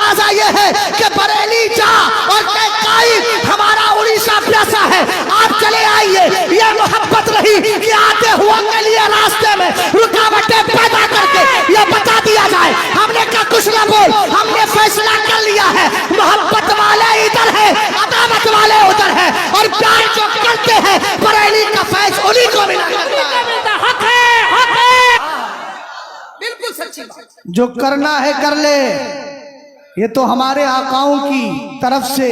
तकाजा ये है कि बरेली जा और हमारा उड़ीसा प्यासा है, आप चले आइए। ये मोहब्बत रही कि आते हुए के लिए रास्ते में रुकावटें पैदा करके ये बता दिया जाए। हमने कहा कुछ ना बोल, हमने फैसला कर लिया है, मोहब्बत वाले इधर है, अदावत वाले उधर है, और प्यार जो करते हैं बरेली का फैज उन्हीं को मिला करता है। हक है, हक है, बिल्कुल सच्ची बात। जो करना है कर ले, ये तो हमारे आकाओं की तरफ से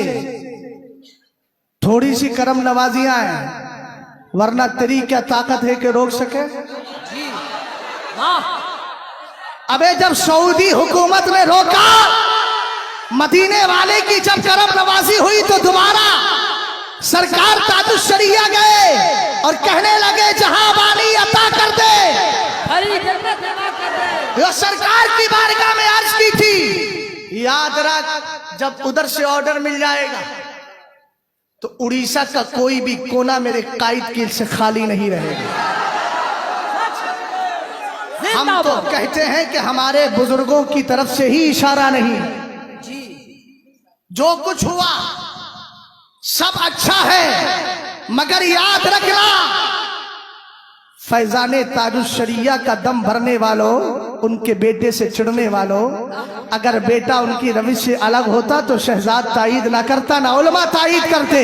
थोड़ी सी करम नवाजियां हैं, वरना तेरी क्या ताकत है कि रोक सके। अबे जब सऊदी हुकूमत ने रोका, मदीने वाले की जब करम नवाजी हुई तो दोबारा सरकार ताजुश शरिया गए और कहने लगे जहां बानी अता कर दे। जो सरकार की बारगाह में अर्ज की थी, याद रख जब उधर से ऑर्डर मिल जाएगा तो उड़ीसा का कोई भी कोना मेरे कायद कील से खाली नहीं रहेगा। हम तो कहते हैं कि हमारे बुजुर्गों की तरफ से ही इशारा नहीं, जो कुछ हुआ सब अच्छा है, मगर याद रखना फैजाने ताजुश शरिया का दम भरने वालों, उनके बेटे से चिढ़ने वालों, अगर बेटा उनकी रविश से अलग होता तो शहजाद ताईद ना करता, ना उलमा ताईद करते,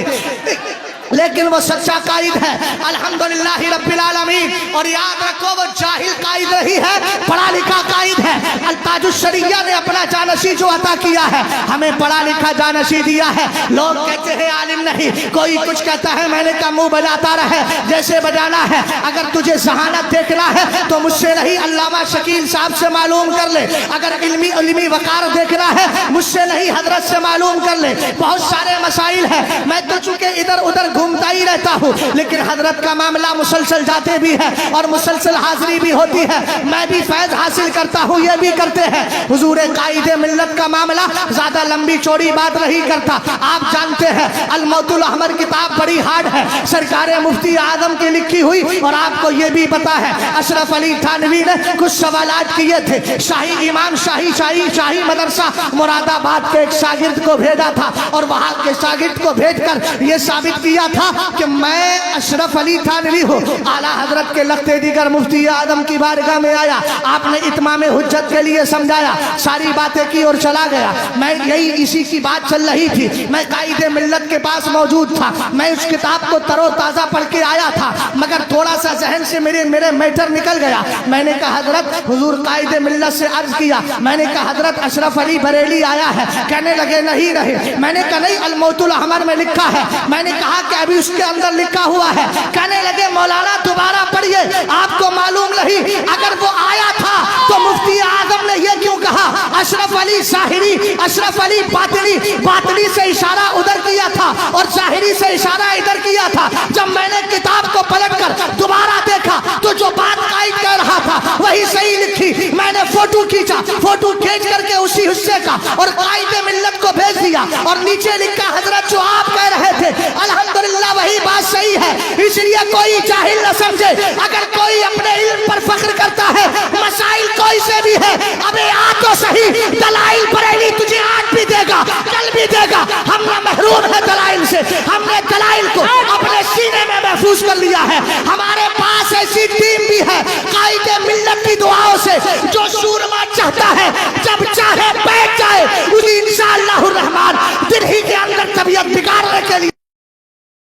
लेकिन वो सच्चा कायद है अल्हम्दुलिल्लाह रब्बिल आलमीन। और याद रखो वो जाहिल कायद नहीं है, पढ़ा लिखा कायद है। अल्ताजुश शरिया ने अपना जानशी जो अता किया है, हमें पढ़ा लिखा जानशी दिया है। लोग कहते हैं आलिम नहीं, कोई कुछ कहता है, मैंने कहा मुंह बजाता रहे जैसे बजाना है। अगर तुझे जहानत देखना है तो मुझसे नहीं, अल्लामा शकील साहब से मालूम कर ले। अगर इल्मी वकार देखना है मुझसे नहीं, हजरत से मालूम कर ले। बहुत सारे मसाइल है, मैं तो चूंकि इधर उधर घूमता ही रहता हूँ, लेकिन हजरत का मामला मुसलसल जाते भी है और मुसलसल हाजिरी भी होती है। मैं भी फैज हासिल करता हूँ, ये भी करते हैं। हुजूर कायदे मिल्लत का मामला ज्यादा लंबी चौड़ी बात नहीं करता। आप जानते हैं अल-मौतुल अहमर किताब बड़ी हार्ड है, सरकार मुफ्ती आजम की लिखी हुई, और आपको ये भी पता है अशरफ अली थानवी ने कुछ सवालात किए थे। शाही इमाम शाही मदरसा मुरादाबाद के एक शागिर्द को भेजा था, और वहां के शागिर्द को भेजकर यह साबित किया था कि मैं अशरफ अली थानवी हूँ। आला हजरत के लखते दीगर मुफ्ती आदम की बारगाह में आया, आपने इत्माम हुज्जत के लिए समझाया, सारी बातें की और चला गया। मैं यही इसी की बात चल रही थी, मैं कायदे मिल्लत के पास मौजूद था, मैं उस किताब को तरोताजा पढ़ के आया था, मगर थोड़ा सा जहन से मेरे मैटर निकल गया। मैंने कहा हजरत हुजूर कायदे मिल्लत से अर्ज किया, मैंने कहा हजरत अशरफ अली बरेली आया है। कहने लगे नहीं रहे। मैंने कहा नहीं, अल-मौतुल अहमर में लिखा है। मैंने कहा कि अभी उसके अंदर लिखा हुआ है। कहने लगे मौलाना दोबारा पढ़िए, आपको मालूम नहीं अगर वो आया था तो मुफ्ती आजम ने ये क्यों कहा अशरफ अली साहिरी, अशरफ अली बातिनी, बातिनी से इशारा उधर किया था और साहिरी से इशारा इधर किया था। जब मैंने किताब को पलटकर दोबारा देखा तो जो बात कायद कह रहा था वही सही लिखी। मैंने फोटो खींचा, फोटो खींच करके उसी हिस्से का और कायदे मिल्लत को भेज दिया, और नीचे लिखा हजरत जो आप कह रहे थे अल्हम्दुलिल्लाह वही बात सही है। इसलिए कोई जाहिल न समझे, अगर कोई अपने इल्म पर फख्र करता है, मसाइल कोई से भी है, अबे आ तो सही, दलाइल बरेली तुझे आज भी देगा, कल भी देगा। हम ना महरूम है दलाइल से, हमने दलाइल को अपने सीने में महफूज कर लिया है। हमारे पास ऐसी टीम भी है कायदे मिल्लत की दुआओं से, जो सूरमा चाहता है जब चाहे बैठ जाए, उसी इंशाअल्लाह रहमान दिल ही के अंदर तबीयत बिगाड़ने के लिए